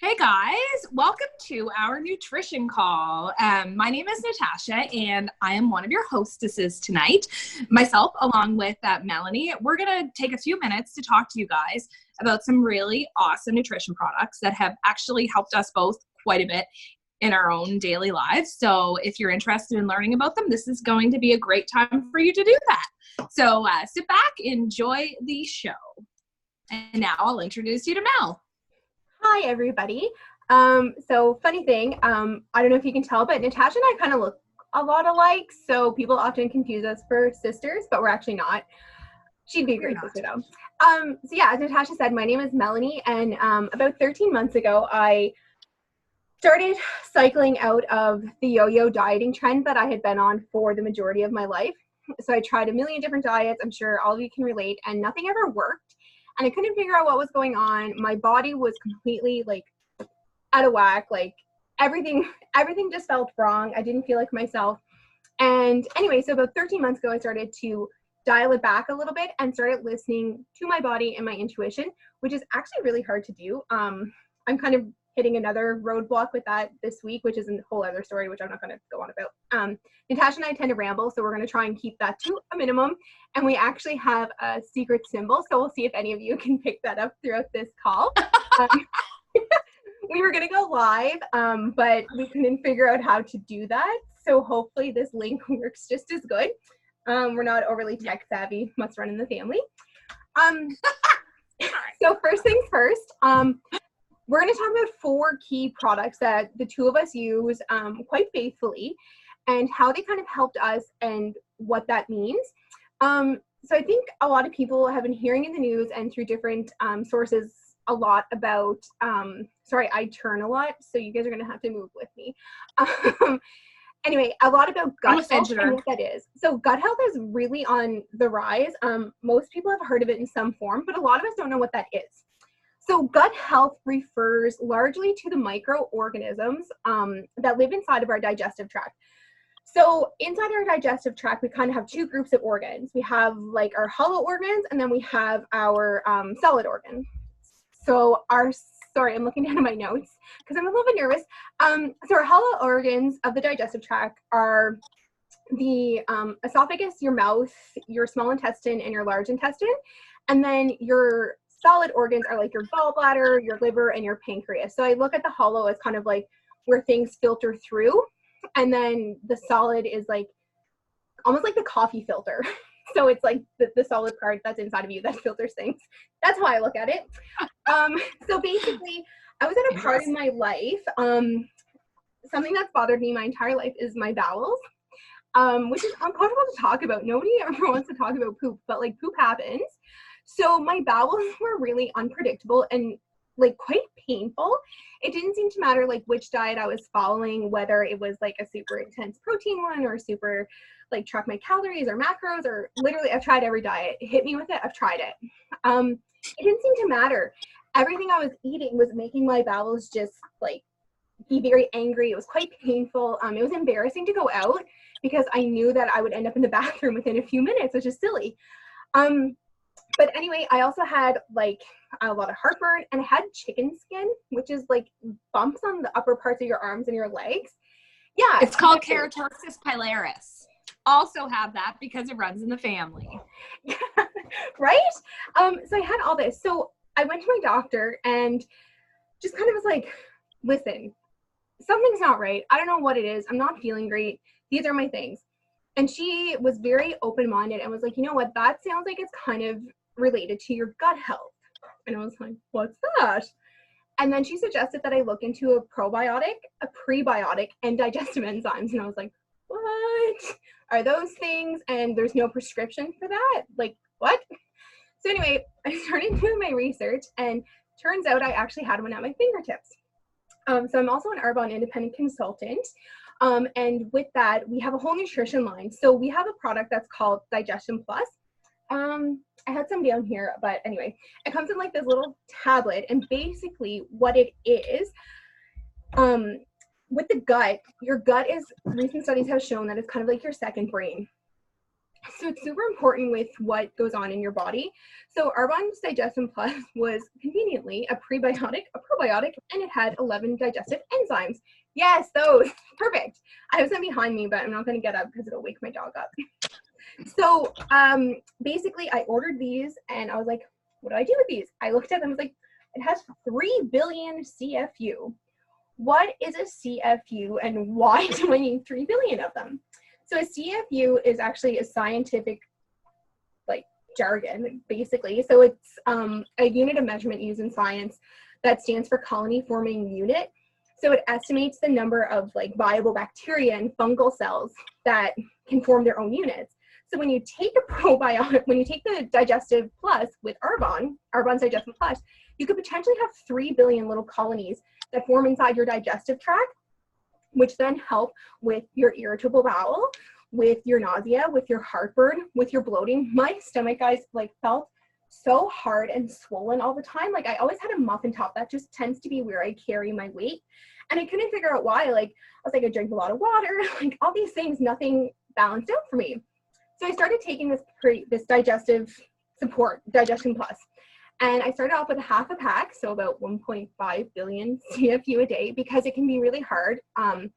Hey guys, welcome to our nutrition call. My name is Natasha and I am one of your hostesses tonight. Myself, along with Melanie, we're going to take a few minutes to talk to you guys about some really awesome nutrition products that have actually helped us both quite a bit in our own daily lives. So if you're interested in learning about them, this is going to be a great time for you to do that. So sit back, enjoy the show. And now I'll introduce you to Mel. Hi, everybody. So funny thing, I don't know if you can tell, but Natasha and I kind of look a lot alike. So people often confuse us for sisters, but we're actually not. She'd be a great sister though. So yeah, as Natasha said, my name is Melanie. And about 13 months ago, I started cycling out of the yo-yo dieting trend that I had been on for the majority of my life. So I tried a million different diets. I'm sure all of you can relate, and nothing ever worked. And I couldn't figure out what was going on. My body was completely like out of whack. Like everything just felt wrong. I didn't feel like myself. And anyway, so about 13 months ago, I started to dial it back a little bit and started listening to my body and my intuition, which is actually really hard to do. I'm kind of hitting another roadblock with that this week, which is a whole other story, which I'm not going to go on about. Natasha and I tend to ramble, so we're going to try and keep that to a minimum. And we actually have a secret symbol, so we'll see if any of you can pick that up throughout this call. We were going to go live, but we couldn't figure out how to do that. So hopefully this link works just as good. We're not overly tech savvy, must run in the family. So first things first, we're going to talk about 4 key products that the two of us use quite faithfully and how they kind of helped us and what that means. So I think a lot of people have been hearing in the news and through different sources a lot about, sorry, I turn a lot, so you guys are going to have to move with me. Anyway, a lot about gut health and what that is. So gut health is really on the rise. Most people have heard of it in some form, but a lot of us don't know what that is. So gut health refers largely to the microorganisms that live inside of our digestive tract. So inside our digestive tract, we kind of have 2 groups of organs. We have like our hollow organs, and then we have our solid organs. So sorry, I'm looking down at my notes because I'm a little bit nervous. So our hollow organs of the digestive tract are the esophagus, your mouth, your small intestine, and your large intestine. And then your solid organs are like your gallbladder, your liver, and your pancreas. So I look at the hollow as kind of like where things filter through. And then the solid is like almost like the coffee filter. So it's like the solid part that's inside of you that filters things. That's how I look at it. So basically, I was at a part in my life. Something that's bothered me my entire life is my bowels, which is uncomfortable to talk about. Nobody ever wants to talk about poop, but like poop happens. So my bowels were really unpredictable and like quite painful. It didn't seem to matter like which diet I was following, whether it was like a super intense protein one or super like track my calories or macros, or literally I've tried every diet. Hit me with it, I've tried it. It didn't seem to matter. Everything I was eating was making my bowels just like be very angry. It was quite painful. It was embarrassing to go out because I knew that I would end up in the bathroom within a few minutes, which is silly. But anyway, I also had like a lot of heartburn, and I had chicken skin, which is like bumps on the upper parts of your arms and your legs. Yeah. It's called keratosis pilaris. Also have that because it runs in the family. Yeah, right? So I had all this. So I went to my doctor and just kind of was like, listen, something's not right. I don't know what it is. I'm not feeling great. These are my things. And she was very open-minded and was like, you know what, that sounds like it's kind of related to your gut health. And I was like, what's that? And then she suggested that I look into a probiotic, a prebiotic, and digestive enzymes. And I was like, what are those things? And there's no prescription for that? Like, what? So anyway, I started doing my research, and turns out I actually had one at my fingertips. So I'm also an Arbonne independent consultant. And with that, we have a whole nutrition line. So we have a product that's called Digestion Plus. I had some down here, but anyway, it comes in like this little tablet, and basically what it is, with the gut, your gut is, recent studies have shown that it's kind of like your second brain. So it's super important with what goes on in your body. So Arbonne's Digestion Plus was conveniently a prebiotic, a probiotic, and it had 11 digestive enzymes. Yes, those. Perfect. I have some behind me, but I'm not going to get up because it'll wake my dog up. So basically, I ordered these, and I was like, what do I do with these? I looked at them, I was like, it has 3 billion CFU. What is a CFU, and why do I need 3 billion of them? So a CFU is actually a scientific like jargon, basically. So it's a unit of measurement used in science that stands for colony forming unit. So it estimates the number of like viable bacteria and fungal cells that can form their own units. So when you take a probiotic, when you take the Digestive Plus with Arbonne's Digestive Plus, you could potentially have 3 billion little colonies that form inside your digestive tract, which then help with your irritable bowel, with your nausea, with your heartburn, with your bloating. My stomach, guys, like felt so hard and swollen all the time. Like I always had a muffin top. That just tends to be where I carry my weight. And I couldn't figure out why. Like I was like, I drank a lot of water, like all these things, nothing balanced out for me. So I started taking this digestive support, Digestion Plus. And I started off with a half a pack, so about 1.5 billion CFU a day, because it can be really hard. I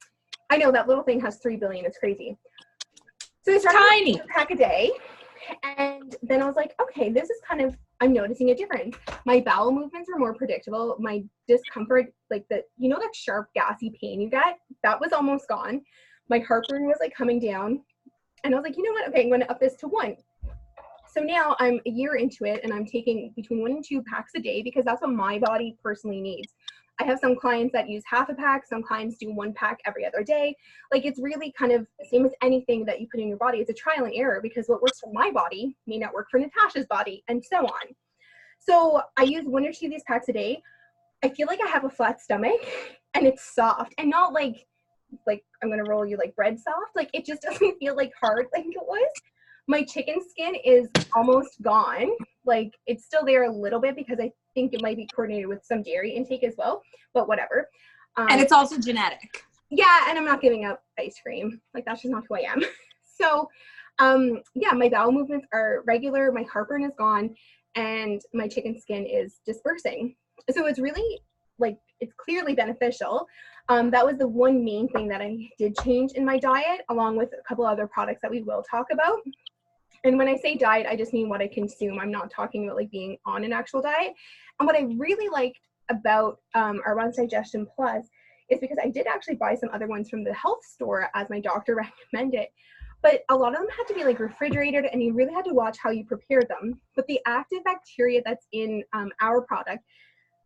know that little thing has 3 billion, it's crazy. So I started with a pack a day, and then I was like, okay, this is kind of, I'm noticing a difference. My bowel movements were more predictable. My discomfort, like that sharp, gassy pain you get, that was almost gone. My heartburn was like coming down, and I was like, you know what, okay, I'm gonna up this to 1. So now I'm a year into it, and I'm taking between 1 and 2 packs a day because that's what my body personally needs. I have some clients that use half a pack. Some clients do 1 pack every other day. Like it's really kind of the same as anything that you put in your body. It's a trial and error because what works for my body may not work for Natasha's body, and so on. So I use 1 or 2 of these packs a day. I feel like I have a flat stomach, and it's soft, and not like I'm gonna roll you like bread soft. Like it just doesn't feel like hard like it was. My chicken skin is almost gone. Like it's still there a little bit because I think it might be coordinated with some dairy intake as well, but whatever. And it's also genetic. Yeah, and I'm not giving up ice cream. Like that's just not who I am. So yeah, my bowel movements are regular, my heartburn is gone, and my chicken skin is dispersing. So it's really like, it's clearly beneficial. That was the one main thing that I did change in my diet, along with a couple other products that we will talk about. And when I say diet, I just mean what I consume. I'm not talking about like being on an actual diet. And what I really liked about Arbonne's Digestion Plus is because I did actually buy some other ones from the health store as my doctor recommended. But a lot of them had to be like refrigerated, and you really had to watch how you prepare them. But the active bacteria that's in our product,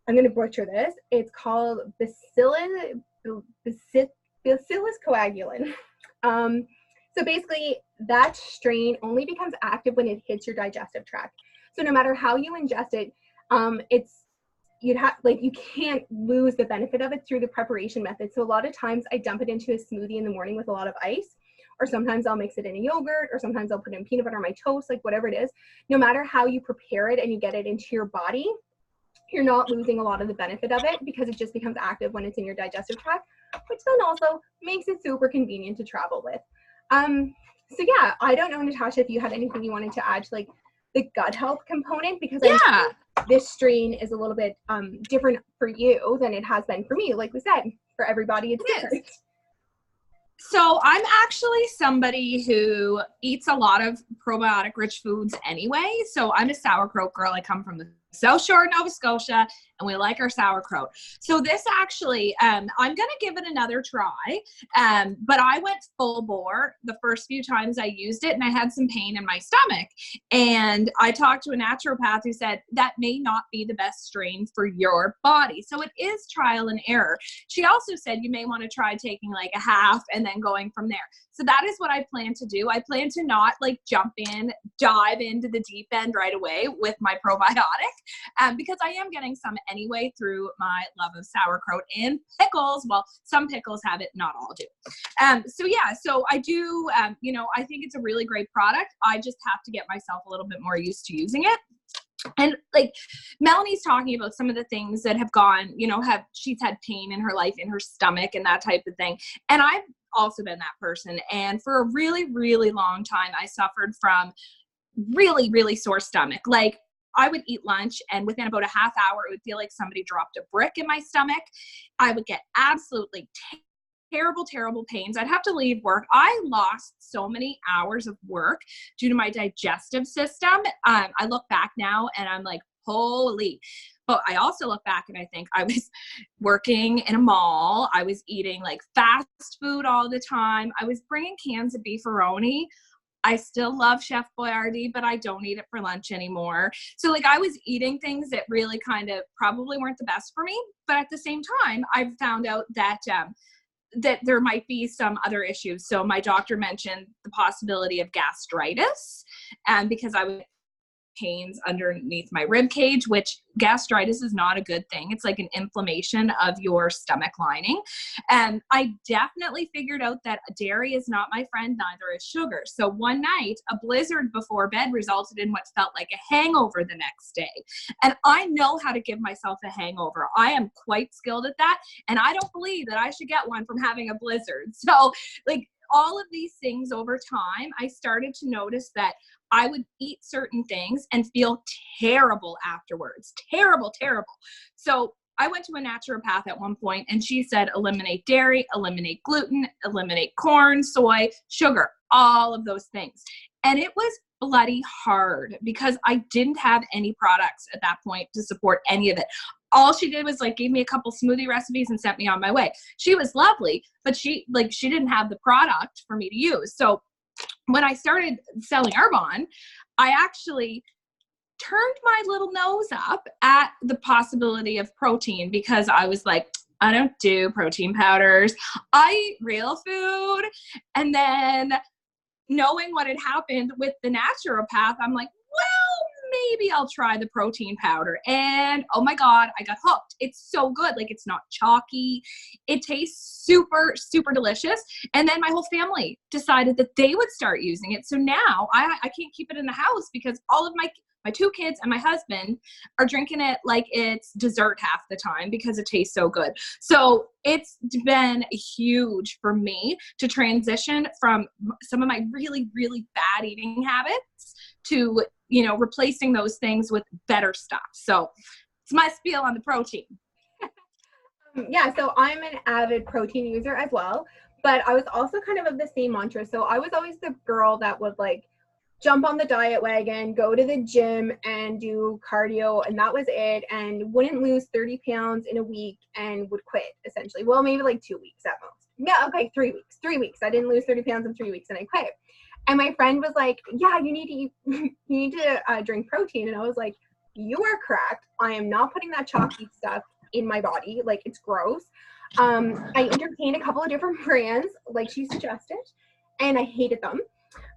I'm going to butcher this. It's called Bacillus coagulans. So basically, that strain only becomes active when it hits your digestive tract. So no matter how you ingest it, you can't lose the benefit of it through the preparation method. So a lot of times I dump it into a smoothie in the morning with a lot of ice, or sometimes I'll mix it in a yogurt, or sometimes I'll put in peanut butter on my toast, like whatever it is. No matter how you prepare it and you get it into your body, you're not losing a lot of the benefit of it because it just becomes active when it's in your digestive tract, which then also makes it super convenient to travel with. So yeah, I don't know, Natasha, if you had anything you wanted to add to like the gut health component, because I think this strain is a little bit different for you than it has been for me. Like we said, for everybody it's different. So I'm actually somebody who eats a lot of probiotic rich foods anyway. So I'm a sauerkraut girl. I come from the South Shore, Nova Scotia, and we like our sauerkraut. So this actually, I'm going to give it another try. But I went full bore the first few times I used it, and I had some pain in my stomach. And I talked to a naturopath who said that may not be the best strain for your body. So it is trial and error. She also said you may want to try taking like a half and then going from there. So that is what I plan to do. I plan to not like dive into the deep end right away with my probiotic, because I am getting some anyway through my love of sauerkraut and pickles. Well, some pickles have it, not all do. So yeah, so I do, I think it's a really great product. I just have to get myself a little bit more used to using it. And like Melanie's talking about some of the things that have gone, she's had pain in her life, in her stomach and that type of thing. And I've also been that person. And for a really, really long time, I suffered from really, really sore stomach. Like I would eat lunch and within about a half hour, it would feel like somebody dropped a brick in my stomach. I would get absolutely terrible pains. I'd have to leave work. I lost so many hours of work due to my digestive system. I look back now and I'm like, holy. But I also look back and I think I was working in a mall. I was eating like fast food all the time. I was bringing cans of beefaroni. I still love Chef Boyardee, but I don't eat it for lunch anymore. So like I was eating things that really kind of probably weren't the best for me. But at the same time, I found out that that there might be some other issues. So my doctor mentioned the possibility of gastritis, and because I was pains underneath my rib cage, which gastritis is not a good thing. It's like an inflammation of your stomach lining. And I definitely figured out that dairy is not my friend, neither is sugar. So one night, a blizzard before bed resulted in what felt like a hangover the next day. And I know how to give myself a hangover. I am quite skilled at that. And I don't believe that I should get one from having a blizzard. So like all of these things over time, I started to notice that I would eat certain things and feel terrible afterwards. Terrible. So I went to a naturopath at one point and she said, eliminate dairy, eliminate gluten, eliminate corn, soy, sugar, all of those things. And it was bloody hard because I didn't have any products at that point to support any of it. All she did was like gave me a couple smoothie recipes and sent me on my way. She was lovely, but she didn't have the product for me to use. So when I started selling Arbonne, I actually turned my little nose up at the possibility of protein because I was like, I don't do protein powders. I eat real food. And then knowing what had happened with the naturopath, I'm like, well, maybe I'll try the protein powder. And oh my God, I got hooked. It's so good. Like it's not chalky. It tastes super, super delicious. And then my whole family decided that they would start using it. So now I can't keep it in the house because all of my two kids and my husband are drinking it like it's dessert half the time because it tastes so good. So it's been huge for me to transition from some of my really, really bad eating habits to, replacing those things with better stuff. So it's my spiel on the protein. Yeah, so I'm an avid protein user as well, but I was also kind of the same mantra. So I was always the girl that would like jump on the diet wagon, go to the gym and do cardio, and that was it, and wouldn't lose 30 pounds in a week and would quit essentially. Well, maybe like 2 weeks at most. Yeah, okay, 3 weeks. 3 weeks. I didn't lose 30 pounds in 3 weeks and I quit. And my friend was like, yeah, you need to eat, you need to drink protein. And I was like, you are correct. I am not putting that chalky stuff in my body. Like it's gross. I entertained a couple of different brands like she suggested and I hated them.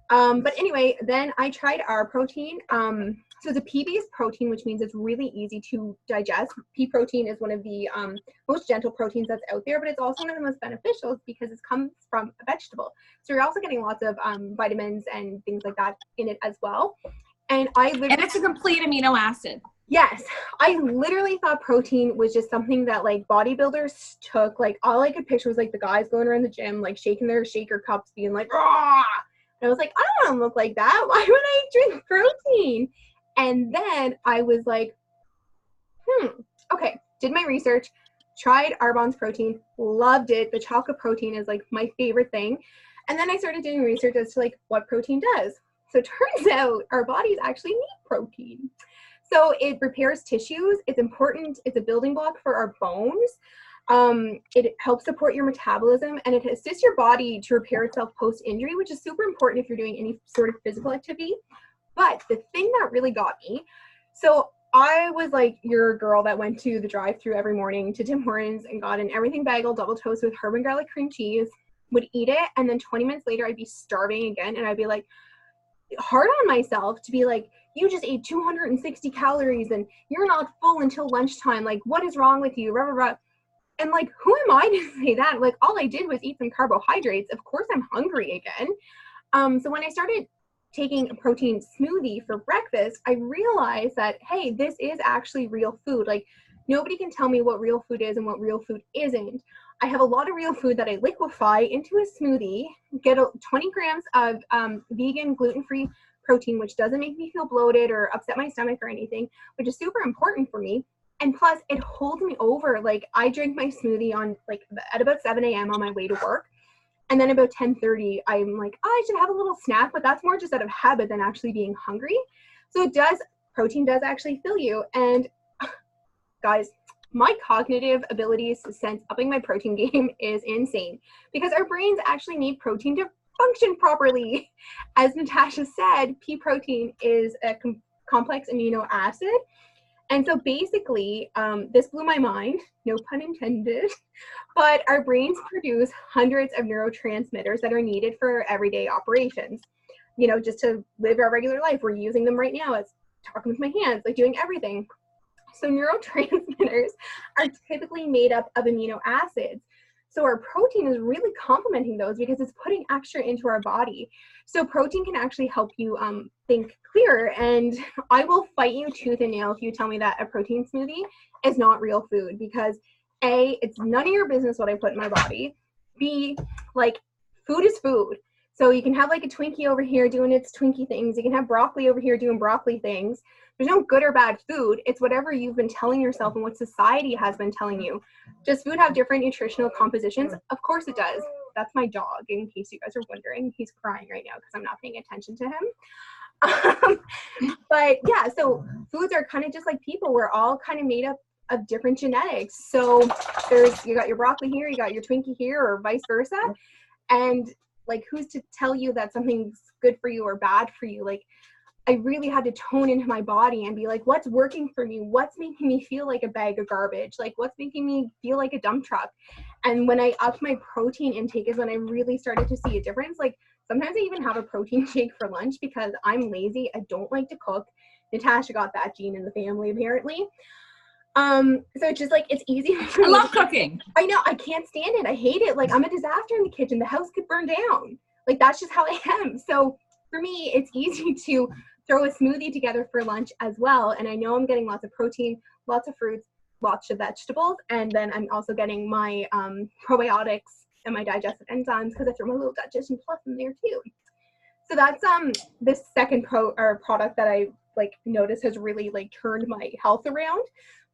But anyway, then I tried our protein. So it's a pea-based protein, which means it's really easy to digest. Pea protein is one of the most gentle proteins that's out there, but it's also one of the most beneficial because it comes from a vegetable. So you're also getting lots of vitamins and things like that in it as well. And it's a complete amino acid. Yes, I literally thought protein was just something that like bodybuilders took. Like all I could picture was like the guys going around the gym, like shaking their shaker cups, being like, "Rah!" And I was like, I don't want to look like that. Why would I drink protein? And then I was like, okay, did my research, tried Arbonne's protein, loved it. The chocolate protein is like my favorite thing. And then I started doing research as to like what protein does. So it turns out our bodies actually need protein. So it repairs tissues. It's important. It's a building block for our bones. It helps support your metabolism and it assists your body to repair itself post-injury, which is super important if you're doing any sort of physical activity. But the thing that really got me, so I was like your girl that went to the drive-thru every morning to Tim Hortons and got an everything bagel double toast with herb and garlic cream cheese, would eat it, and then 20 minutes later I'd be starving again, and I'd be like hard on myself to be like, you just ate 260 calories and you're not full until lunchtime. Like, what is wrong with you? Rah, rah, rah. And like, who am I to say that? Like, all I did was eat some carbohydrates. Of course I'm hungry again. So when I started taking a protein smoothie for breakfast, I realized that, hey, this is actually real food. Like, nobody can tell me what real food is and what real food isn't. I have a lot of real food that I liquefy into a smoothie, get 20 grams of vegan, gluten-free protein, which doesn't make me feel bloated or upset my stomach or anything, which is super important for me. And plus, it holds me over. Like, I drink my smoothie on at about 7 a.m. on my way to work. And then about 10:30, I'm like, oh, I should have a little snack, but that's more just out of habit than actually being hungry. So protein does actually fill you. And guys, my cognitive abilities since upping my protein game is insane, because our brains actually need protein to function properly. As Natasha said, pea protein is a complex amino acid. And so basically, this blew my mind, no pun intended, but our brains produce hundreds of neurotransmitters that are needed for everyday operations. You know, just to live our regular life. We're using them right now. It's talking with my hands, like doing everything. So neurotransmitters are typically made up of amino acids. So our protein is really complementing those because it's putting extra into our body. So protein can actually help you think clearer. And I will fight you tooth and nail if you tell me that a protein smoothie is not real food, because A, it's none of your business what I put in my body. B, like, food is food. So you can have like a Twinkie over here doing its Twinkie things. You can have broccoli over here doing broccoli things. There's no good or bad food. It's whatever you've been telling yourself and what society has been telling you. Does food have different nutritional compositions? Of course it does. That's my dog, in case you guys are wondering. He's crying right now because I'm not paying attention to him. But yeah, so foods are kind of just like people. We're all kind of made up of different genetics. So you got your broccoli here, you got your Twinkie here, or vice versa. And like, who's to tell you that something's good for you or bad for you? Like, I really had to tone into my body and be like, what's working for me? What's making me feel like a bag of garbage? Like, what's making me feel like a dump truck? And when I upped my protein intake is when I really started to see a difference. Like, sometimes I even have a protein shake for lunch because I'm lazy. I don't like to cook. Natasha got that gene in the family, apparently. So it's just like, it's easy for me. I love cooking. I know, I can't stand it. I hate it. Like, I'm a disaster in the kitchen. The house could burn down. Like, that's just how I am. So for me, it's easy to throw a smoothie together for lunch as well. And I know I'm getting lots of protein, lots of fruits, lots of vegetables. And then I'm also getting my probiotics and my digestive enzymes, because I throw my little digestion plus in there too. So that's this second product that I like noticed has really like turned my health around,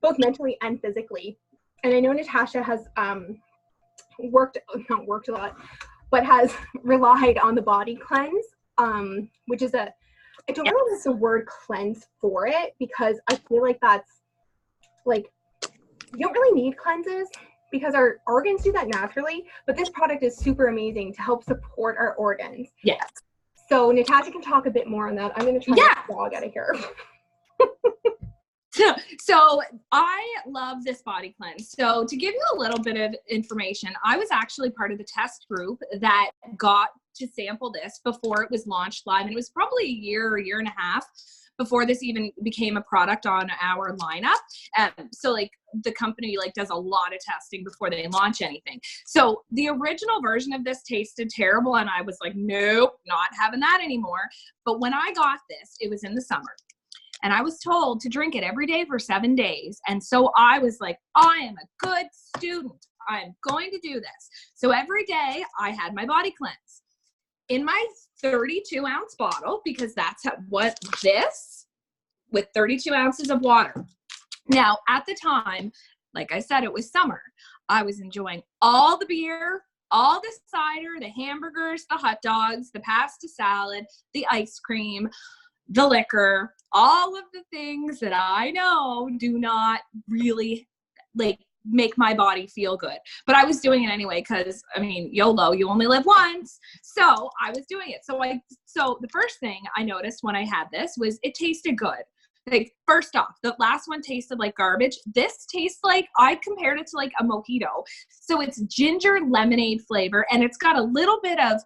both mentally and physically. And I know Natasha has not worked a lot, but has relied on the body cleanse, which is I don't know if it's a word cleanse for it, because I feel like that's like, you don't really need cleanses because our organs do that naturally, but this product is super amazing to help support our organs. Yes. So Natasha can talk a bit more on that. I'm going to try to get the dog out of here. So I love this body cleanse. So to give you a little bit of information, I was actually part of the test group that got to sample this before it was launched live. And it was probably a year or year and a half before this even became a product on our lineup. So like the company like does a lot of testing before they launch anything. So the original version of this tasted terrible. And I was like, nope, not having that anymore. But when I got this, it was in the summer. And I was told to drink it every day for 7 days. And so I was like, I am a good student. I'm going to do this. So every day I had my body cleanse in my 32-ounce bottle, because that's what this, with 32 ounces of water. Now, at the time, like I said, it was summer. I was enjoying all the beer, all the cider, the hamburgers, the hot dogs, the pasta salad, the ice cream, the liquor, all of the things that I know do not really like make my body feel good. But I was doing it anyway because, I mean, YOLO, you only live once. So I was doing it. So the first thing I noticed when I had this was it tasted good. Like, first off, the last one tasted like garbage. This tastes like, I compared it to like a mojito. So it's ginger lemonade flavor, and it's got a little bit of,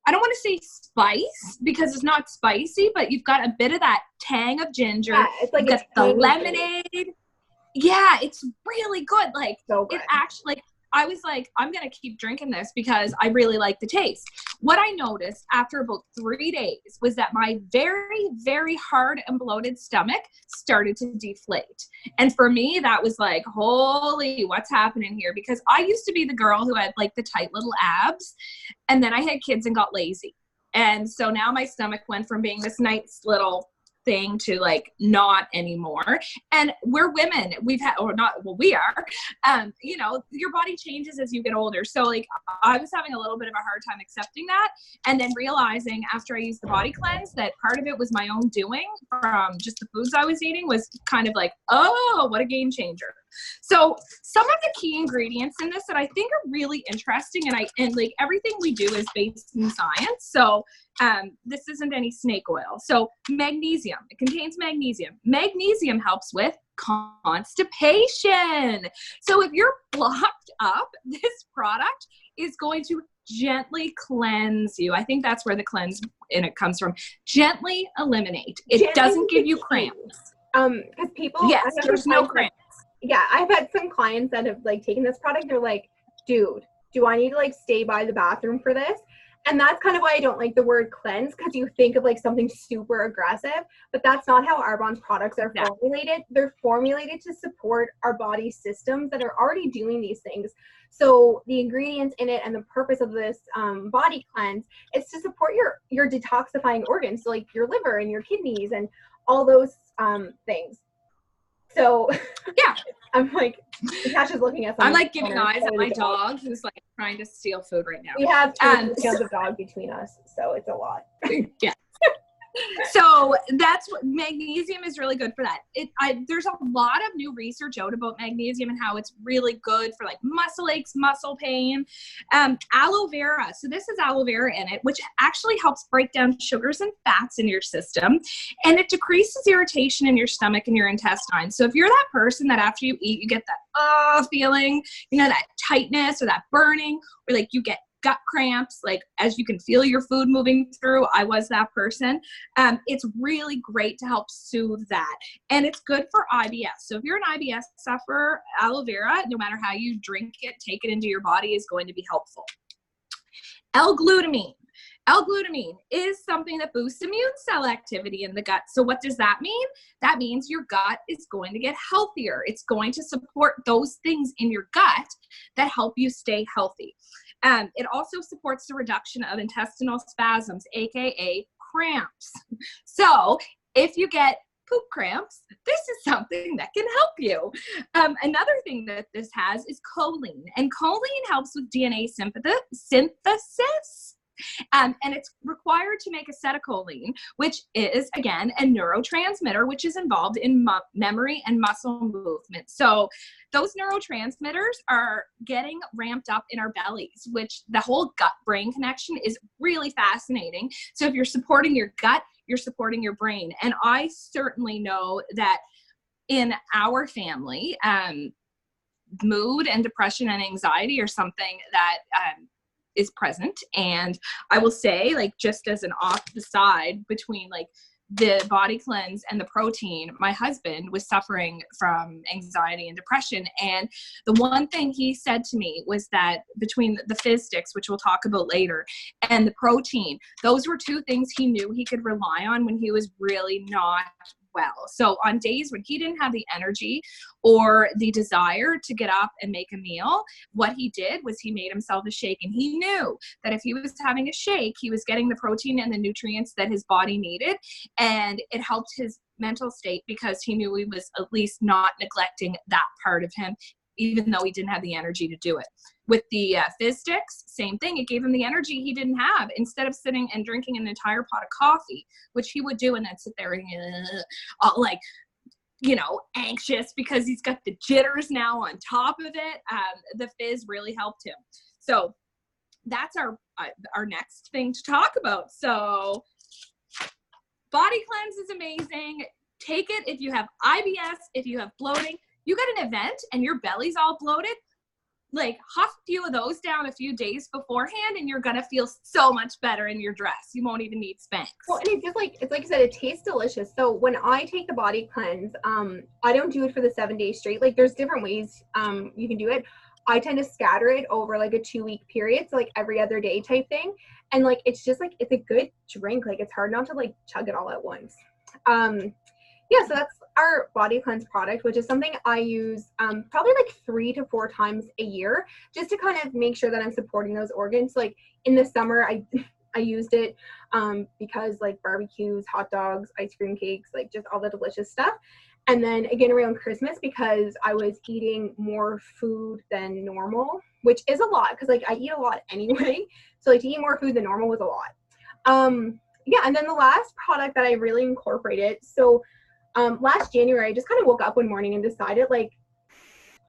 I don't want to say spice because it's not spicy, but you've got a bit of that tang of ginger. Yeah, it's like the lemonade. Yeah, it's really good. Like, so good. It actually, like, I was like, I'm going to keep drinking this because I really like the taste. What I noticed after about 3 days was that my very, very hard and bloated stomach started to deflate. And for me, that was like, holy, what's happening here? Because I used to be the girl who had like the tight little abs, and then I had kids and got lazy. And so now my stomach went from being this nice little thing to like not anymore. And we're women, we've had, or not, well, we are, you know, your body changes as you get older. So like I was having a little bit of a hard time accepting that, and then realizing after I used the body cleanse that part of it was my own doing from just the foods I was eating, was kind of like, oh, what a game changer. So some of the key ingredients in this that I think are really interesting, and like everything we do is based in science. So this isn't any snake oil. So magnesium, it contains magnesium. Magnesium helps with constipation. So if you're blocked up, this product is going to gently cleanse you. I think that's where the cleanse in it comes from. Gently eliminate. It doesn't give you cramps. Because people, yes, there's no cramps. Yeah, I've had some clients that have like taken this product. They're like, dude, do I need to like stay by the bathroom for this? And that's kind of why I don't like the word cleanse, because you think of like something super aggressive, but that's not how Arbonne's products are formulated. They're formulated to support our body systems that are already doing these things. So the ingredients in it and the purpose of this body cleanse is to support your detoxifying organs, so like your liver and your kidneys and all those things. So yeah, I'm like, Natasha's looking at something. I'm like giving eyes at my dog who's like trying to steal food right now. We have 2 pounds of dog between us, so it's a lot. Yeah. So that's what magnesium is really good for that. There's a lot of new research out about magnesium and how it's really good for like muscle aches, muscle pain. Aloe vera. So this is aloe vera in it, which actually helps break down sugars and fats in your system. And it decreases irritation in your stomach and your intestines. So if you're that person that after you eat, you get that feeling, you know, that tightness or that burning, or like you get gut cramps, like as you can feel your food moving through, I was that person. It's really great to help soothe that. And it's good for IBS. So if you're an IBS sufferer, aloe vera, no matter how you drink it, take it into your body, is going to be helpful. L-glutamine. L-glutamine is something that boosts immune cell activity in the gut. So what does that mean? That means your gut is going to get healthier. It's going to support those things in your gut that help you stay healthy. It also supports the reduction of intestinal spasms, aka cramps. So if you get poop cramps, this is something that can help you. Another thing that this has is choline, and choline helps with DNA synthesis. And it's required to make acetylcholine, which is, again, a neurotransmitter, which is involved in memory and muscle movement. So those neurotransmitters are getting ramped up in our bellies, which the whole gut-brain connection is really fascinating. So if you're supporting your gut, you're supporting your brain. And I certainly know that in our family, mood and depression and anxiety are something that is present. And I will say, like, just as an off the side between like the body cleanse and the protein, my husband was suffering from anxiety and depression. And the one thing he said to me was that between the fizz sticks, which we'll talk about later, and the protein, those were 2 things he knew he could rely on when he was really not well. So on days when he didn't have the energy or the desire to get up and make a meal, what he did was he made himself a shake. And he knew that if he was having a shake, he was getting the protein and the nutrients that his body needed. And it helped his mental state because he knew he was at least not neglecting that part of him, even though he didn't have the energy to do it. With the fizz sticks, same thing. It gave him the energy he didn't have. Instead of sitting and drinking an entire pot of coffee, which he would do and then sit there and all like, you know, anxious because he's got the jitters now on top of it. The fizz really helped him. So that's our next thing to talk about. So body cleanse is amazing. Take it if you have IBS, if you have bloating. You got an event and your belly's all bloated, like huff a few of those down a few days beforehand and you're going to feel so much better in your dress. You won't even need Spanx. Well, and it's like I said, it tastes delicious. So when I take the body cleanse, I don't do it for the 7 days straight. Like there's different ways you can do it. I tend to scatter it over like a 2-week period, so like every other day type thing. And like it's just like it's a good drink. Like it's hard not to like chug it all at once. Yeah, so that's our body cleanse product, which is something I use probably like 3 to 4 times a year, just to kind of make sure that I'm supporting those organs. Like in the summer, I used it because like barbecues, hot dogs, ice cream cakes, like just all the delicious stuff. And then again around Christmas, because I was eating more food than normal, which is a lot because like I eat a lot anyway. So like to eat more food than normal was a lot. Yeah, and then the last product that I really incorporated, so last January, I just kind of woke up one morning and decided like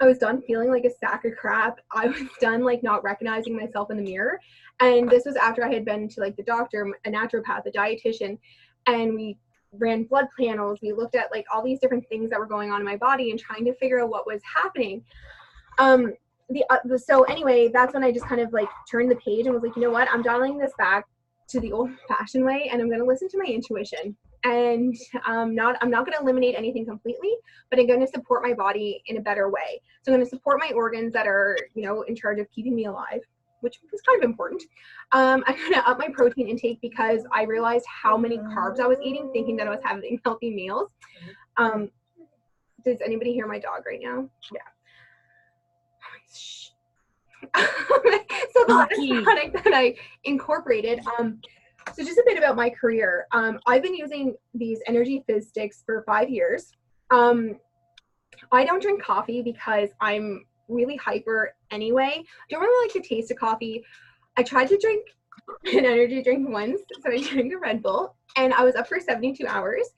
I was done feeling like a sack of crap. I was done like not recognizing myself in the mirror. And this was after I had been to like the doctor, a naturopath, a dietitian, and we ran blood panels. We looked at like all these different things that were going on in my body and trying to figure out what was happening. So anyway, that's when I just kind of like turned the page and was like, you know what, I'm dialing this back to the old fashioned way, and I'm going to listen to my intuition. And I'm not going to eliminate anything completely, but I'm going to support my body in a better way. So I'm going to support my organs that are, you know, in charge of keeping me alive, which is kind of important. I'm going to up my protein intake because I realized how many carbs I was eating, thinking that I was having healthy meals. Does anybody hear my dog right now? Yeah. Shh. So the last product that I incorporated, so just a bit about my career. I've been using these energy fizz sticks for 5 years. I don't drink coffee because I'm really hyper anyway. Don't really like the taste of coffee. I tried to drink an energy drink once, so I drank a Red Bull, and I was up for 72 hours.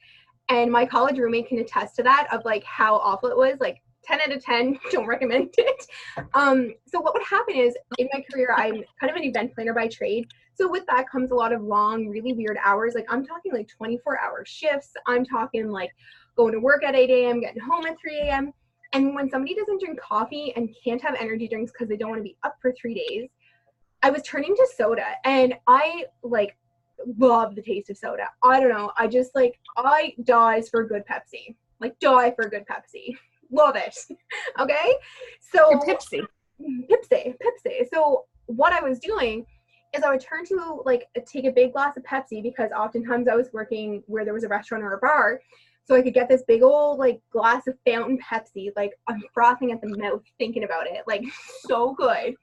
And my college roommate can attest to that, of like how awful it was. Like 10 out of 10, don't recommend it. So what would happen is, in my career, I'm kind of an event planner by trade. So with that comes a lot of long, really weird hours. Like I'm talking like 24-hour shifts. I'm talking like going to work at 8 a.m., getting home at 3 a.m. And when somebody doesn't drink coffee and can't have energy drinks because they don't want to be up for 3 days, I was turning to soda, and I like love the taste of soda. I don't know. I just like, I dies for a good Pepsi. Like die for a good Pepsi. Love it. Okay. So Pepsi. So what I was doing is I would turn to like take a big glass of Pepsi, because oftentimes I was working where there was a restaurant or a bar. So I could get this big old like glass of fountain Pepsi. Like I'm frothing at the mouth thinking about it. Like so good.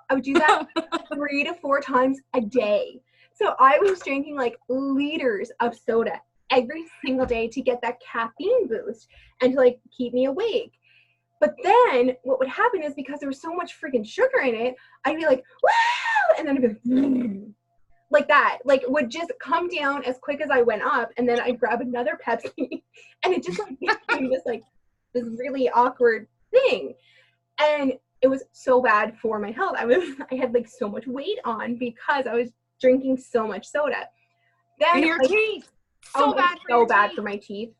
I would do that 3 to 4 times a day. So I was drinking like liters of soda every single day to get that caffeine boost and to like keep me awake. But then what would happen is, because there was so much freaking sugar in it, I'd be like, wow, and then it'd be like that, like would just come down as quick as I went up, and then I'd grab another Pepsi, and it just like became this really awkward thing. And it was so bad for my health. I had like so much weight on because I was drinking so much soda. Then your teeth. So bad for my teeth.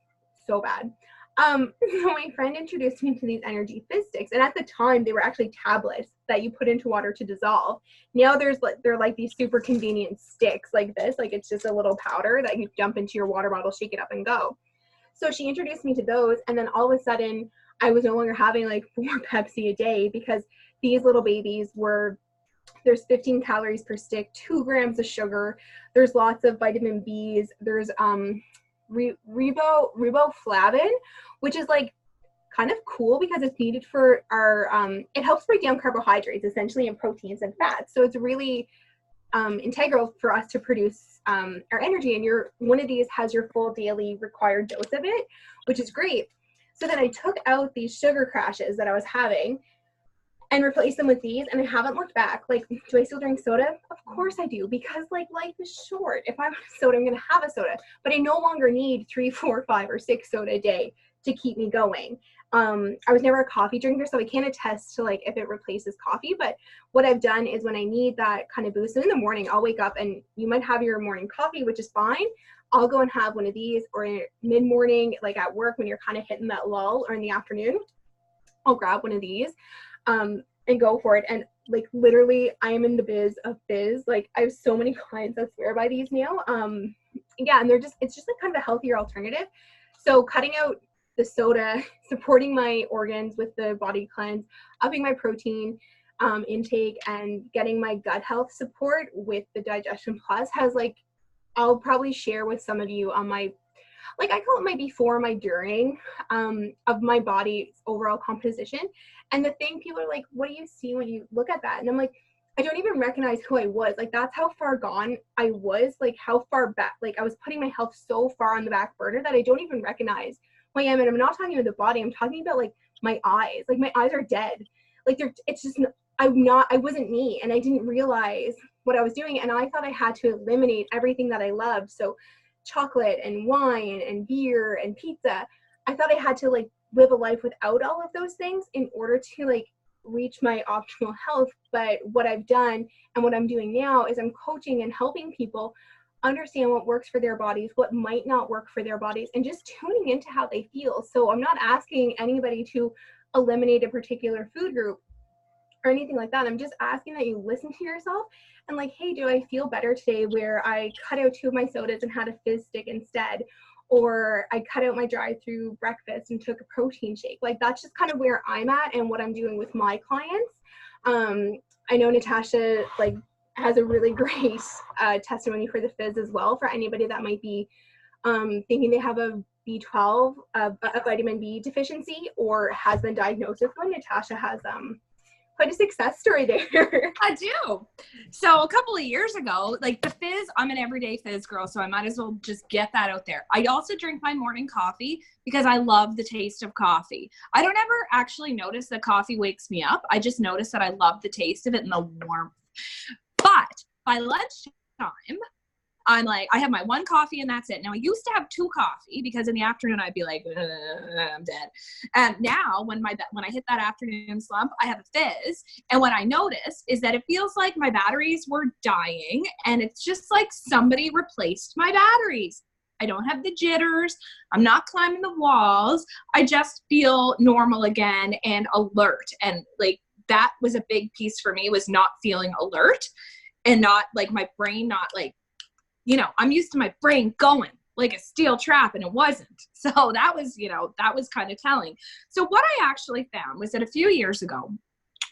So bad. So my friend introduced me to these energy fizz sticks, and at the time they were actually tablets that you put into water to dissolve. Now they're like these super convenient sticks like this, like it's just a little powder that you dump into your water bottle, shake it up, and go. So she introduced me to those, and then all of a sudden I was no longer having like 4 Pepsi a day, because these little babies there's 15 calories per stick, 2 grams of sugar, there's lots of vitamin B's, there's riboflavin, which is like kind of cool because it's needed for our it helps break down carbohydrates essentially, and proteins and fats. So it's really integral for us to produce our energy, and one of these has your full daily required dose of it, which is great. So then I took out these sugar crashes that I was having and replaced them with these, and I haven't looked back. Like, do I still drink soda? Of course I do, because like life is short. If I want a soda, I'm gonna have a soda, but I no longer need 3, 4, 5, or 6 soda a day to keep me going. I was never a coffee drinker, so I can't attest to like if it replaces coffee, but what I've done is when I need that kind of boost, so in the morning I'll wake up and you might have your morning coffee, which is fine. I'll go and have one of these, or mid-morning, like at work when you're kind of hitting that lull, or in the afternoon, I'll grab one of these and go for it. And like literally I am in the biz of fizz. Like I have so many clients that swear by these now. Yeah, and it's just like kind of a healthier alternative. So cutting out the soda, supporting my organs with the body cleanse, upping my protein intake, and getting my gut health support with the Digestion Plus has like, I'll probably share with some of you on my, like I call it my before, my during of my body's overall composition. And the thing, people are like, what do you see when you look at that? And I'm like, I don't even recognize who I was. Like, that's how far gone I was, like how far back, like I was putting my health so far on the back burner that I don't even recognize who I am. And I'm not talking about the body, I'm talking about like my eyes. Like my eyes are dead. Like it's just, I wasn't me, and I didn't realize what I was doing. And I thought I had to eliminate everything that I loved. So chocolate and wine and beer and pizza. I thought I had to like live a life without all of those things in order to like reach my optimal health. But what I've done and what I'm doing now is I'm coaching and helping people understand what works for their bodies, what might not work for their bodies, and just tuning into how they feel. So I'm not asking anybody to eliminate a particular food group or anything like that. I'm just asking that you listen to yourself and like, hey, do I feel better today where I cut out 2 of my sodas and had a fizz stick instead? Or I cut out my drive-through breakfast and took a protein shake. Like, that's just kind of where I'm at and what I'm doing with my clients. I know Natasha like has a really great testimony for the fizz as well, for anybody that might be thinking they have a B12, a vitamin B deficiency, or has been diagnosed with one. Natasha has quite a success story there. I do. So a couple of years ago, like the fizz, I'm an everyday fizz girl, so I might as well just get that out there. I also drink my morning coffee because I love the taste of coffee. I don't ever actually notice that coffee wakes me up. I just notice that I love the taste of it and the warmth. But by lunchtime, I'm like, I have my 1 coffee and that's it. Now I used to have 2 coffee because in the afternoon I'd be like, I'm dead. And now when I hit that afternoon slump, I have a fizz. And what I notice is that it feels like my batteries were dying, and it's just like somebody replaced my batteries. I don't have the jitters. I'm not climbing the walls. I just feel normal again and alert. And like, that was a big piece for me, was not feeling alert and not like my brain, not like, you know, I'm used to my brain going like a steel trap, and it wasn't. So that was, you know, that was kind of telling. So what I actually found was that a few years ago,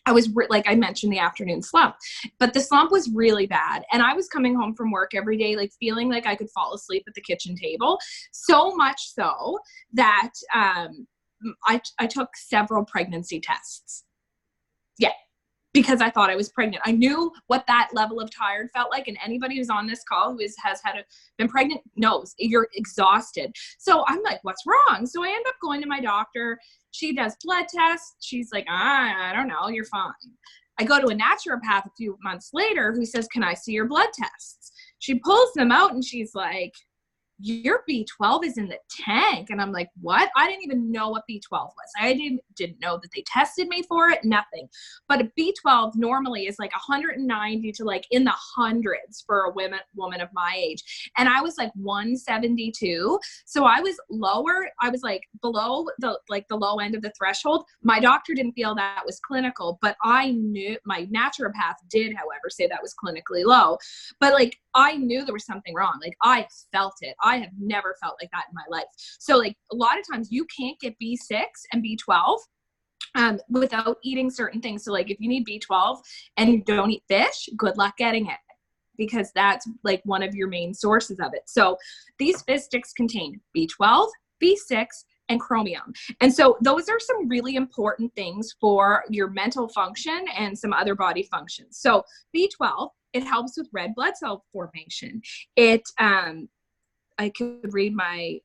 I was like I mentioned, the afternoon slump, but the slump was really bad. And I was coming home from work every day, like feeling like I could fall asleep at the kitchen table. So much so that I took several pregnancy tests. Yeah. Because I thought I was pregnant. I knew what that level of tired felt like. And anybody who's on this call who has been pregnant knows you're exhausted. So I'm like, what's wrong? So I end up going to my doctor. She does blood tests. She's like, I don't know, you're fine. I go to a naturopath a few months later who says, can I see your blood tests? She pulls them out and she's like, your B12 is in the tank. And I'm like, what? I didn't even know what B12 was. I didn't know that they tested me for it, nothing. But a B12 normally is like 190 to like in the hundreds for a woman of my age. And I was like 172. So I was lower. I was like below the low end of the threshold. My doctor didn't feel that was clinical, but I knew, my naturopath did, however, say that was clinically low. But like, I knew there was something wrong. Like, I felt it. I have never felt like that in my life. So like, a lot of times you can't get B6 and B12 without eating certain things. So like, if you need B12 and you don't eat fish, good luck getting it, because that's like one of your main sources of it. So these fizz sticks contain B12, B6, and chromium. And so those are some really important things for your mental function and some other body functions. So B12, it helps with red blood cell formation. It, I could read my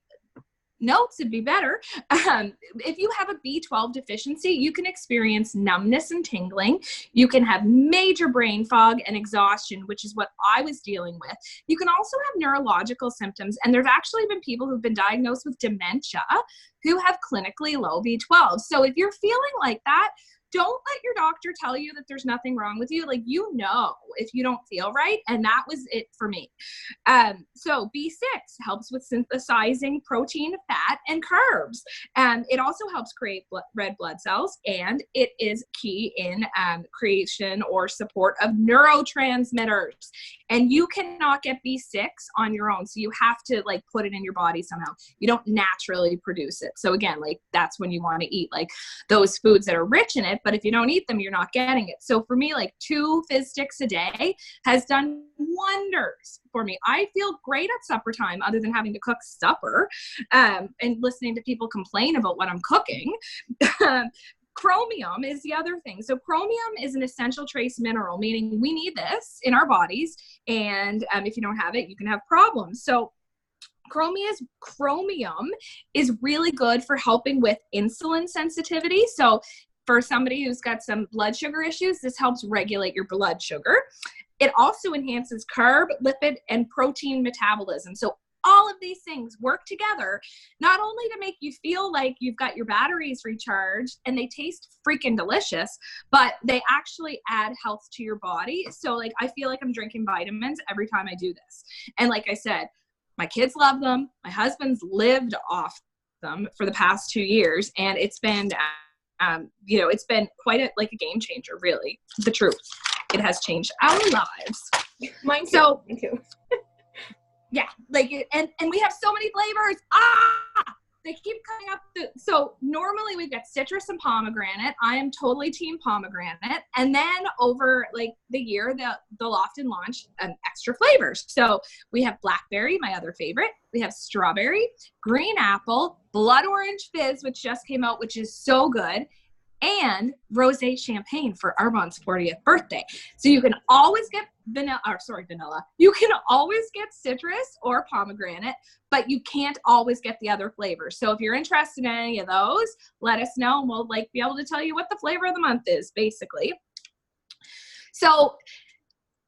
notes, it'd be better. If you have a B12 deficiency, you can experience numbness and tingling. You can have major brain fog and exhaustion, which is what I was dealing with. You can also have neurological symptoms. And there's actually been people who've been diagnosed with dementia who have clinically low B12. So if you're feeling like that, don't let your doctor tell you that there's nothing wrong with you. Like, you know, if you don't feel right. And that was it for me. So B6 helps with synthesizing protein, fat, and carbs. It also helps create red blood cells, and it is key in creation or support of neurotransmitters. And you cannot get B6 on your own. So you have to like put it in your body somehow. You don't naturally produce it. So again, like that's when you want to eat like those foods that are rich in it. But if you don't eat them, you're not getting it. So for me, like 2 fizz sticks a day has done wonders for me. I feel great at supper time other than having to cook supper and listening to people complain about what I'm cooking. Chromium is the other thing. So chromium is an essential trace mineral, meaning we need this in our bodies. And if you don't have it, you can have problems. So chromium is really good for helping with insulin sensitivity. So for somebody who's got some blood sugar issues, this helps regulate your blood sugar. It also enhances carb, lipid, and protein metabolism. So all of these things work together, not only to make you feel like you've got your batteries recharged and they taste freaking delicious, but they actually add health to your body. So like, I feel like I'm drinking vitamins every time I do this. And like I said, my kids love them. My husband's lived off them for the past 2 years. And it's been, it's been quite a game changer, really. The truth. It has changed our lives. Mine too. So, Mine too. yeah, and we have so many flavors. They keep coming up. So normally we've got citrus and pomegranate. I am totally team pomegranate. And then over like the year, they'll often launch extra flavors. So we have blackberry, my other favorite. We have strawberry, green apple, blood orange fizz, which just came out, which is so good, and rosé champagne for Arbonne's 40th birthday. So you can always get vanilla. You can always get citrus or pomegranate, but you can't always get the other flavors. So if you're interested in any of those, let us know and we'll be able to tell you what the flavor of the month is, basically. So,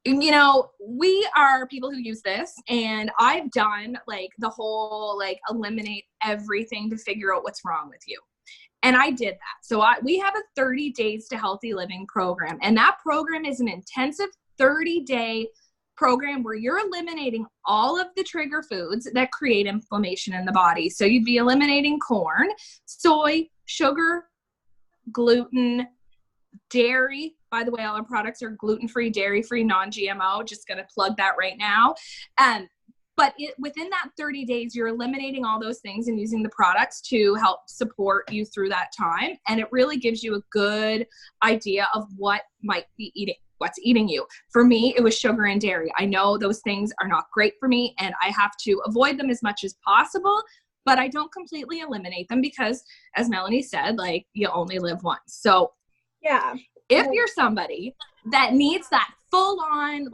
we are people who use this, and I've done the whole eliminate everything to figure out what's wrong with you. And I did that. So we have a 30 Days to Healthy Living program. And that program is an intensive 30-day program where you're eliminating all of the trigger foods that create inflammation in the body. So you'd be eliminating corn, soy, sugar, gluten, dairy. By the way, all our products are gluten-free, dairy-free, non-GMO. Just going to plug that right now. But within that 30 days, you're eliminating all those things and using the products to help support you through that time. And it really gives you a good idea of what's eating you. For me, it was sugar and dairy. I know those things are not great for me and I have to avoid them as much as possible, but I don't completely eliminate them because, as Melanie said, you only live once. So yeah, if you're somebody that needs that full-on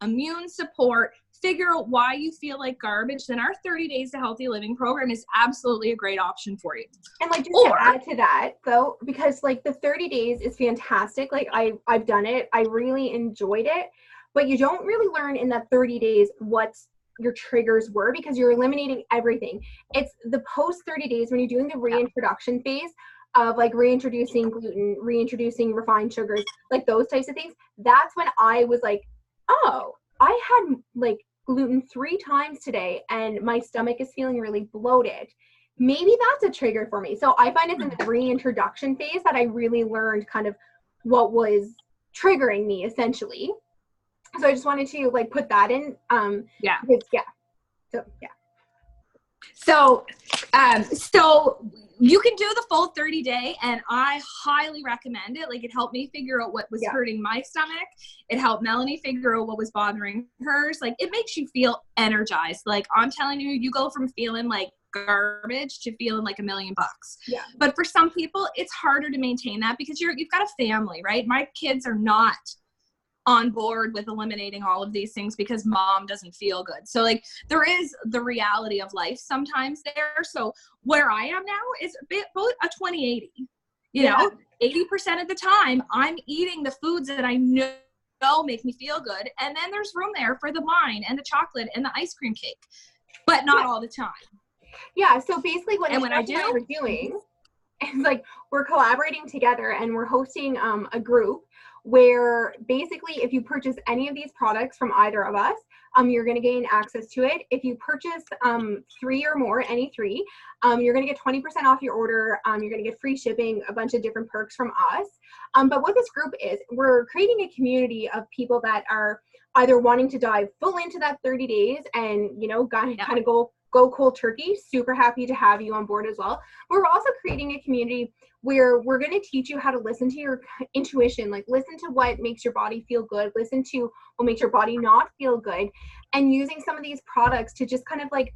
immune support, figure out why you feel like garbage, then our 30 Days to Healthy Living program is absolutely a great option for you. And just to add to that though, because the 30 days is fantastic. I've done it. I really enjoyed it, but you don't really learn in that 30 days what your triggers were because you're eliminating everything. It's the post 30 days when you're doing the reintroduction phase of reintroducing gluten, reintroducing refined sugars, those types of things. That's when I was oh, I had gluten 3 times today and my stomach is feeling really bloated. Maybe that's a trigger for me. So I find it's in the reintroduction phase that I really learned kind of what was triggering me essentially. So I just wanted to put that in. So you can do the full 30-day, and I highly recommend it. It helped me figure out what was hurting my stomach. It helped Melanie figure out what was bothering hers. It makes you feel energized. I'm telling you, you go from feeling like garbage to feeling like $1 million. Yeah. But for some people, it's harder to maintain that because you've got a family, right? My kids are not on board with eliminating all of these things because mom doesn't feel good. So there is the reality of life sometimes there. So where I am now is both a 20-80, you know, 80% of the time I'm eating the foods that I know make me feel good. And then there's room there for the wine and the chocolate and the ice cream cake, but not all the time. Yeah. So basically what I do, we're doing It's like we're collaborating together and we're hosting a group where basically if you purchase any of these products from either of us, you're going to gain access to it. If you purchase 3 or more, any 3, you're going to get 20% off your order. You're going to get free shipping, a bunch of different perks from us. But what this group is, we're creating a community of people that are either wanting to dive full into that 30 days and, you know, kind of go cold turkey. Super happy to have you on board as well. We're also creating a community where we're going to teach you how to listen to your intuition, like listen to what makes your body feel good, listen to what makes your body not feel good, and using some of these products to just kind of like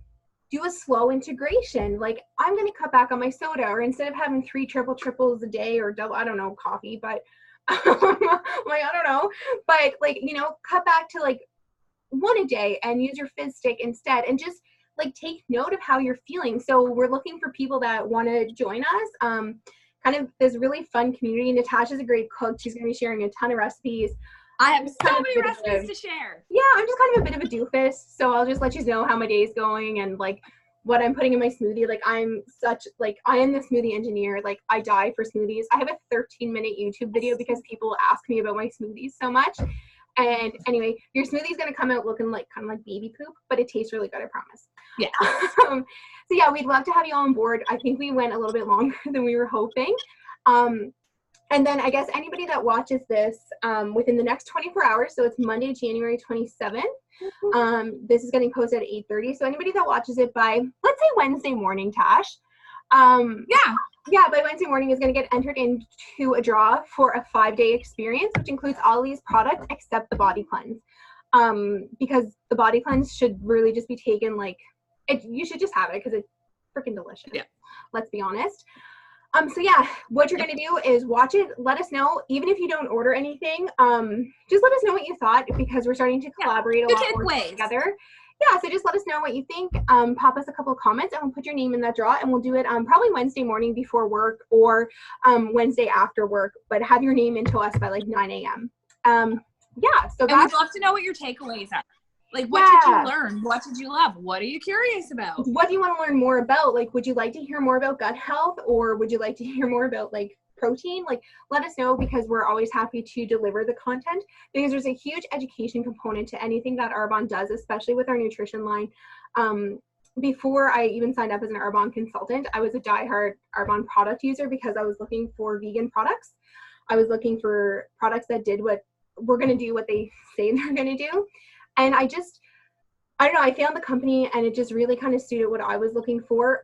do a slow integration. Like I'm going to cut back on my soda, or instead of having 3 triples a day, or double, I don't know, coffee, but like, I don't know, but like, you know, cut back to like 1 a day and use your fizz stick instead, and just like take note of how you're feeling. So we're looking for people that want to join us. Kind of this really fun community. Natasha's a great cook. She's going to be sharing a ton of recipes. I have so many recipes to share. Yeah, I'm just kind of a bit of a doofus, so I'll just let you know how my day is going and like what I'm putting in my smoothie. Like I am the smoothie engineer. Like I die for smoothies. I have a 13-minute YouTube video because people ask me about my smoothies so much. And anyway, your smoothie is going to come out looking like kind of like baby poop, but it tastes really good, I promise. Yeah. So yeah, we'd love to have you all on board. I think we went a little bit longer than we were hoping. And then I guess anybody that watches this within the next 24 hours, so it's Monday, January 27th. This is getting posted at 8:30. So anybody that watches it by, let's say Wednesday morning, Tash. By Wednesday morning is going to get entered into a draw for a 5-day experience, which includes all these products except the body cleanse. Because the body cleanse should really just be taken you should just have it because it's freaking delicious. Yeah. Let's be honest. So yeah, what you're going to do is watch it. Let us know, even if you don't order anything, just let us know what you thought, because we're starting to collaborate a lot more together. Yeah, so just let us know what you think. Pop us a couple of comments and we'll put your name in that draw, and we'll do it probably Wednesday morning before work or Wednesday after work, but have your name into us by like 9 a.m. Yeah, so we'd love to know what your takeaways are. Like, what did you learn? What did you love? What are you curious about? What do you want to learn more about? Like, would you like to hear more about gut health, or would you like to hear more about like protein? Like, let us know, because we're always happy to deliver the content, because there's a huge education component to anything that Arbonne does, especially with our nutrition line. Before I even signed up as an Arbonne consultant, I was a diehard Arbonne product user because I was looking for vegan products. I was looking for products that did what we're going to do, what they say they're going to do. And I don't know, I found the company and it just really kind of suited what I was looking for.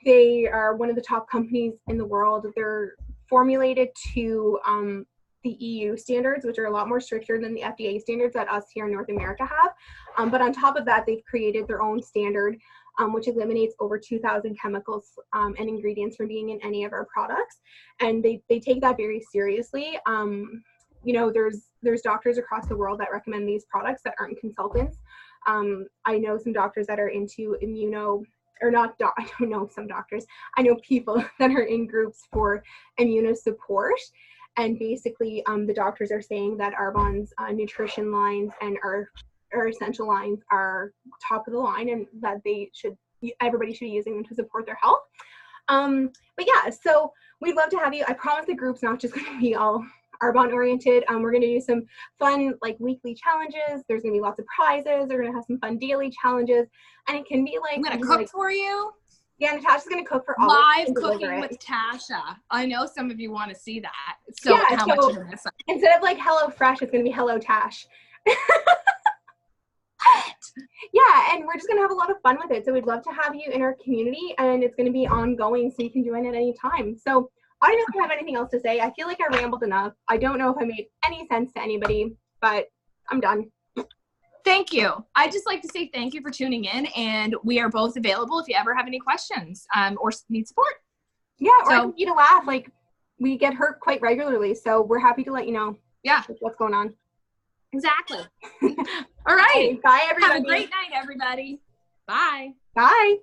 They are one of the top companies in the world. They're formulated to the EU standards, which are a lot more stricter than the FDA standards that us here in North America have. But on top of that, they've created their own standard, which eliminates over 2,000 chemicals and ingredients from being in any of our products. And they take that very seriously. You know, there's doctors across the world that recommend these products that aren't consultants. I know some doctors that are into I don't know some doctors. I know people that are in groups for immunosupport. And basically, the doctors are saying that Arbonne's nutrition lines and our essential lines are top of the line, and that everybody should be using them to support their health. But yeah, so we'd love to have you. I promise the group's not just going to be all Arbonne oriented. We're going to do some fun like weekly challenges. There's going to be lots of prizes. We're going to have some fun daily challenges, and it can be like, I'm going to cook for you. Yeah, Natasha's going to cook for all live cooking with Tasha. I know some of you want to see that. So yeah, how much you're missing. Instead of like Hello Fresh, it's going to be Hello Tash. Yeah, and we're just going to have a lot of fun with it. So we'd love to have you in our community, and it's going to be ongoing, so you can join at any time. So I don't know if I have anything else to say. I feel like I rambled enough. I don't know if I made any sense to anybody, but I'm done. Thank you. I'd just like to say thank you for tuning in, and we are both available if you ever have any questions or need support. Yeah, or I need to laugh. Like, we get hurt quite regularly, so we're happy to let you know what's going on. Exactly. All right. Bye, everybody. Have a great night, everybody. Bye. Bye.